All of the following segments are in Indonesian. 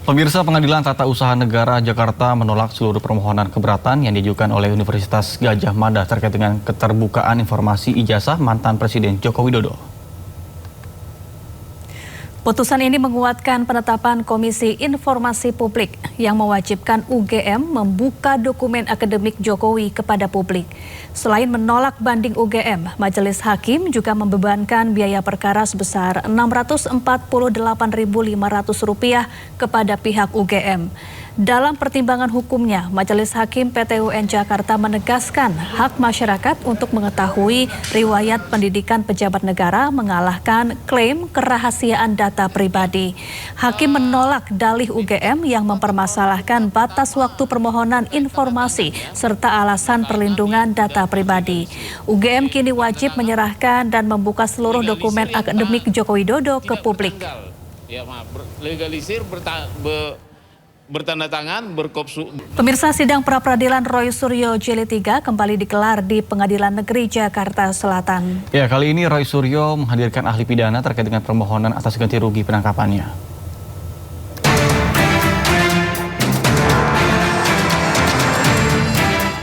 Pemirsa, Pengadilan Tata Usaha Negara Jakarta menolak seluruh permohonan keberatan yang diajukan oleh Universitas Gadjah Mada terkait dengan keterbukaan informasi ijazah mantan Presiden Joko Widodo. Putusan ini menguatkan penetapan Komisi Informasi Publik yang mewajibkan UGM membuka dokumen akademik Jokowi kepada publik. Selain menolak banding UGM, Majelis Hakim juga membebankan biaya perkara sebesar Rp648.500 kepada pihak UGM. Dalam pertimbangan hukumnya, Majelis Hakim PT UN Jakarta menegaskan hak masyarakat untuk mengetahui riwayat pendidikan pejabat negara mengalahkan klaim kerahasiaan data pribadi. Hakim menolak dalih UGM yang mempermasalahkan batas waktu permohonan informasi serta alasan perlindungan data pribadi. UGM kini wajib menyerahkan dan membuka seluruh dokumen akademik Joko Widodo ke publik. Bertanda tangan, berkopsu. Pemirsa, sidang pra-peradilan Roy Suryo Jilid 3 kembali digelar di Pengadilan Negeri Jakarta Selatan. Ya, kali ini Roy Suryo menghadirkan ahli pidana terkait dengan permohonan atas ganti rugi penangkapannya.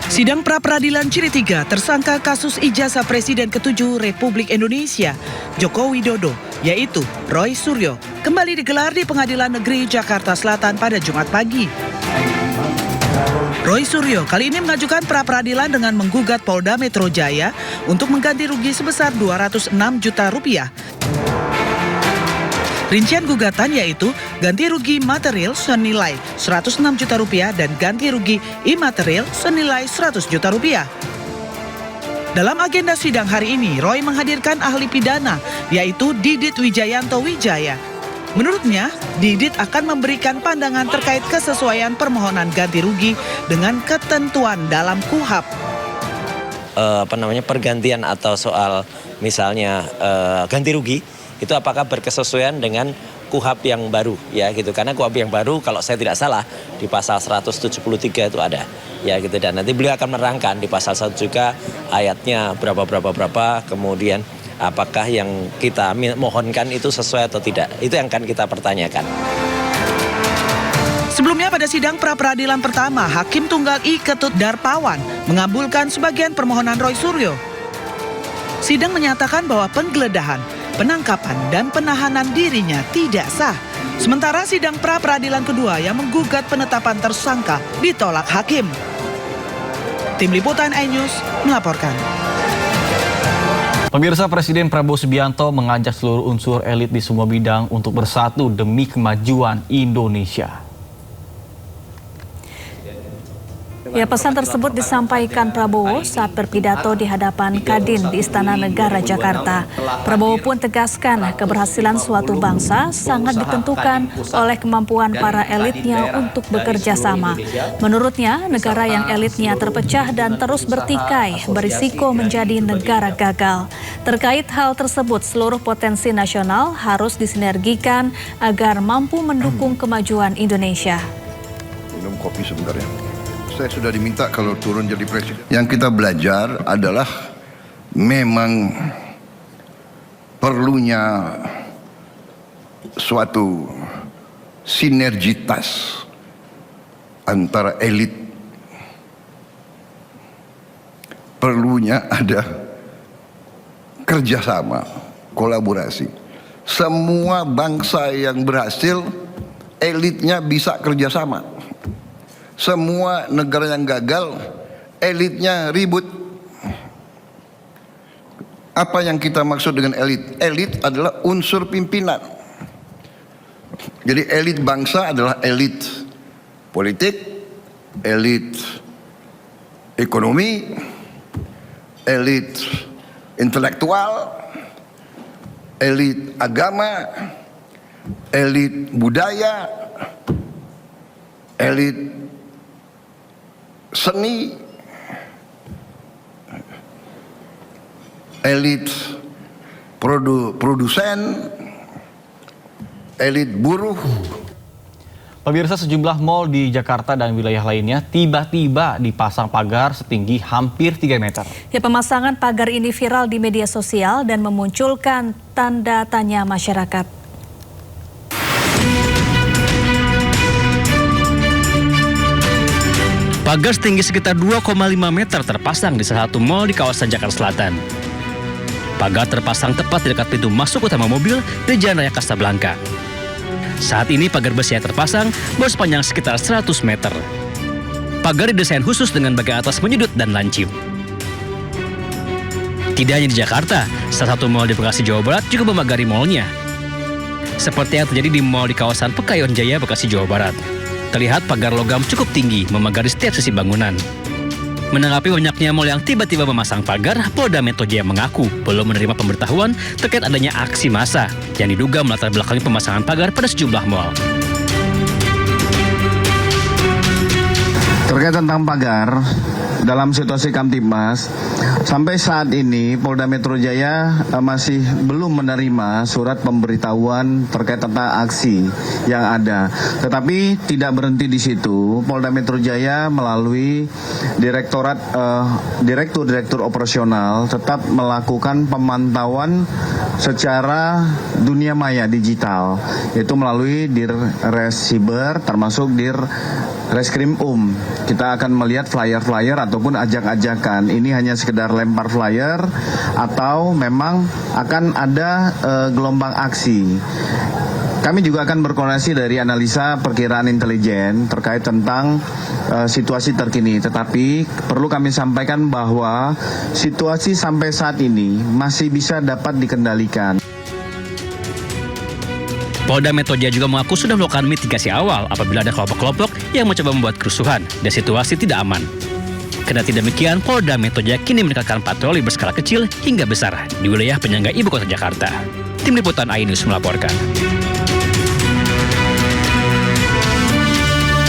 Sidang pra-peradilan Jilid 3 tersangka kasus ijazah Presiden ke-7 Republik Indonesia Joko Widodo, yaitu Roy Suryo, kembali digelar di Pengadilan Negeri Jakarta Selatan pada Jumat pagi. Roy Suryo kali ini mengajukan pra-peradilan dengan menggugat Polda Metro Jaya untuk mengganti rugi sebesar Rp206 juta. Rincian gugatan yaitu ganti rugi material senilai Rp106 juta dan ganti rugi imaterial senilai Rp100 juta. Dalam agenda sidang hari ini, Roy menghadirkan ahli pidana yaitu Didit Wijayanto Wijaya. Menurutnya, Didit akan memberikan pandangan terkait kesesuaian permohonan ganti rugi dengan ketentuan dalam KUHAP. Pergantian atau soal misalnya ganti rugi itu apakah berkesesuaian dengan KUHAP yang baru ya gitu, karena KUHAP yang baru kalau saya tidak salah di pasal 173 itu ada ya gitu, dan nanti beliau akan menerangkan di pasal 1 juga ayatnya berapa kemudian apakah yang kita mohonkan itu sesuai atau tidak, itu yang akan kita pertanyakan. Sebelumnya pada sidang pra-peradilan pertama, Hakim Tunggal I Ketut Darpawan mengabulkan sebagian permohonan Roy Suryo. Sidang menyatakan bahwa penggeledahan, penangkapan, dan penahanan dirinya tidak sah. Sementara sidang pra-peradilan kedua yang menggugat penetapan tersangka ditolak hakim. Tim Liputan iNews melaporkan. Pemirsa, Presiden Prabowo Subianto mengajak seluruh unsur elit di semua bidang untuk bersatu demi kemajuan Indonesia. Ya, pesan tersebut disampaikan Prabowo saat berpidato di hadapan Kadin di Istana Negara Jakarta. Prabowo pun tegaskan keberhasilan suatu bangsa sangat ditentukan oleh kemampuan para elitnya untuk bekerja sama. Menurutnya, negara yang elitnya terpecah dan terus bertikai berisiko menjadi negara gagal. Terkait hal tersebut, seluruh potensi nasional harus disinergikan agar mampu mendukung kemajuan Indonesia. Minum kopi sebentar ya. Saya sudah diminta kalau turun jadi presiden. Yang kita belajar adalah memang perlunya suatu sinergitas antara elit. Perlunya ada kerjasama, kolaborasi. Semua bangsa yang berhasil, elitnya bisa kerjasama. Semua negara yang gagal, elitnya ribut. Apa yang kita maksud dengan elit? Elit adalah unsur pimpinan. Jadi elit bangsa adalah elit politik, elit ekonomi, elit intelektual, elit agama, elit budaya, elit seni, elit produsen, elit buruh. Pemirsa, sejumlah mal di Jakarta dan wilayah lainnya tiba-tiba dipasang pagar setinggi hampir 3 meter. Ya, pemasangan pagar ini viral di media sosial dan memunculkan tanda tanya masyarakat. Pagar setinggi sekitar 2,5 meter terpasang di salah satu mal di kawasan Jakarta Selatan. Pagar terpasang tepat di dekat pintu masuk utama mobil di Jalan Raya Casablanca. Saat ini pagar besi yang terpasang bersepanjang sekitar 100 meter. Pagar didesain khusus dengan bagian atas menyudut dan lancip. Tidak hanya di Jakarta, salah satu mal di Bekasi, Jawa Barat juga memagari malnya. Seperti yang terjadi di mal di kawasan Pekayon Jaya, Bekasi, Jawa Barat. Terlihat pagar logam cukup tinggi memagari setiap sisi bangunan. Menanggapi banyaknya mal yang tiba-tiba memasang pagar, Polda Metro Jaya mengaku belum menerima pemberitahuan terkait adanya aksi massa yang diduga melatar belakangi pemasangan pagar pada sejumlah mal. Terkait tentang pagar, dalam situasi Kamtibmas, sampai saat ini Polda Metro Jaya masih belum menerima surat pemberitahuan terkait tentang aksi yang ada. Tetapi tidak berhenti di situ, Polda Metro Jaya melalui Direktur Operasional tetap melakukan pemantauan secara dunia maya digital, yaitu melalui Dirres Siber termasuk Reskrim Kita akan melihat flyer-flyer ataupun ajak-ajakan. Ini hanya sekedar lempar flyer atau memang akan ada gelombang aksi. Kami juga akan berkoordinasi dari analisa perkiraan intelijen terkait tentang situasi terkini. Tetapi perlu kami sampaikan bahwa situasi sampai saat ini masih bisa dapat dikendalikan. Polda Metro Jaya juga mengaku sudah melakukan mitigasi awal apabila ada kelompok-kelompok yang mencoba membuat kerusuhan dan situasi tidak aman. Kendati demikian, Polda Metro Jaya kini meningkatkan patroli berskala kecil hingga besar di wilayah penyangga ibu kota Jakarta. Tim Liputan iNews melaporkan.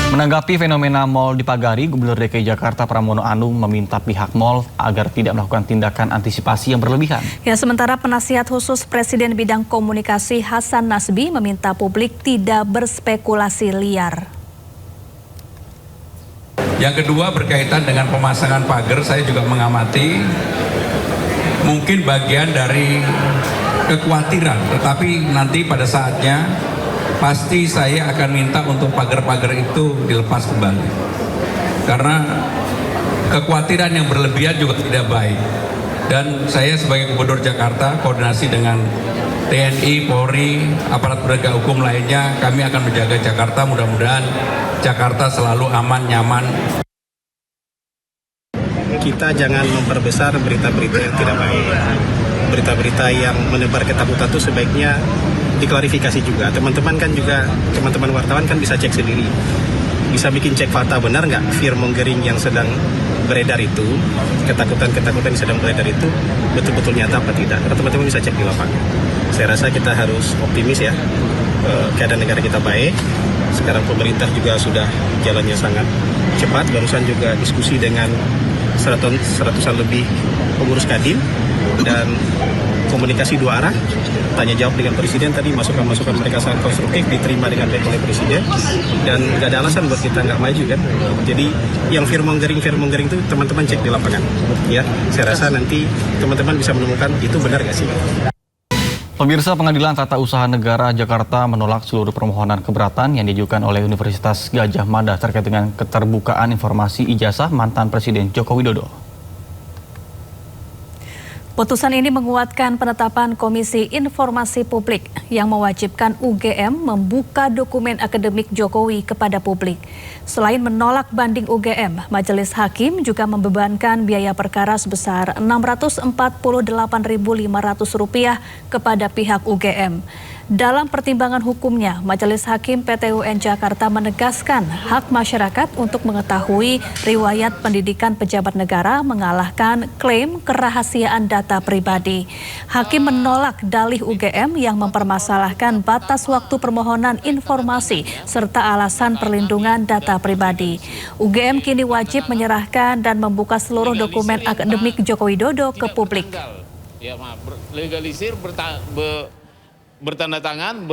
Menanggapi fenomena mal dipagari, Gubernur DKI Jakarta Pramono Anung meminta pihak mal agar tidak melakukan tindakan antisipasi yang berlebihan. Ya, sementara penasihat khusus Presiden bidang komunikasi Hasan Nasbi meminta publik tidak berspekulasi liar. Yang kedua berkaitan dengan pemasangan pagar, saya juga mengamati mungkin bagian dari kekhawatiran, tetapi nanti pada saatnya pasti saya akan minta untuk pagar-pagar itu dilepas kembali. Karena kekhawatiran yang berlebihan juga tidak baik. Dan saya sebagai Gubernur Jakarta koordinasi dengan TNI, Polri, aparat penegak hukum lainnya, kami akan menjaga Jakarta, mudah-mudahan Jakarta selalu aman, nyaman. Kita jangan memperbesar berita-berita yang tidak baik. Berita-berita yang menebar ketakutan itu sebaiknya diklarifikasi juga. Teman-teman wartawan kan bisa cek sendiri. Bisa bikin cek fakta benar nggak fear-mongering yang sedang beredar itu, ketakutan-ketakutan yang sedang beredar itu betul-betul nyata apa tidak. Karena teman-teman bisa cek di lapangan. Saya rasa kita harus optimis ya. Keadaan negara kita baik. Sekarang pemerintah juga sudah jalannya sangat cepat. Barusan juga diskusi dengan seratusan lebih pengurus Kadin dan komunikasi dua arah, tanya jawab dengan Presiden tadi, masukan-masukan mereka sangat konstruktif, diterima dengan baik oleh Presiden, dan nggak ada alasan buat kita nggak maju kan. Jadi yang fear-mongering itu teman-teman cek di lapangan, ya. Saya rasa nanti teman-teman bisa menemukan itu benar nggak sih. Pemirsa, Pengadilan Tata Usaha Negara Jakarta menolak seluruh permohonan keberatan yang diajukan oleh Universitas Gadjah Mada terkait dengan keterbukaan informasi ijazah mantan Presiden Joko Widodo. Putusan ini menguatkan penetapan Komisi Informasi Publik yang mewajibkan UGM membuka dokumen akademik Jokowi kepada publik. Selain menolak banding UGM, Majelis Hakim juga membebankan biaya perkara sebesar Rp648.500 kepada pihak UGM. Dalam pertimbangan hukumnya, Majelis Hakim PT UN Jakarta menegaskan hak masyarakat untuk mengetahui riwayat pendidikan pejabat negara mengalahkan klaim kerahasiaan data pribadi. Hakim menolak dalih UGM yang mempermasalahkan batas waktu permohonan informasi serta alasan perlindungan data pribadi. UGM kini wajib menyerahkan dan membuka seluruh dokumen akademik Joko Widodo ke publik. Legalisir bertanda tangan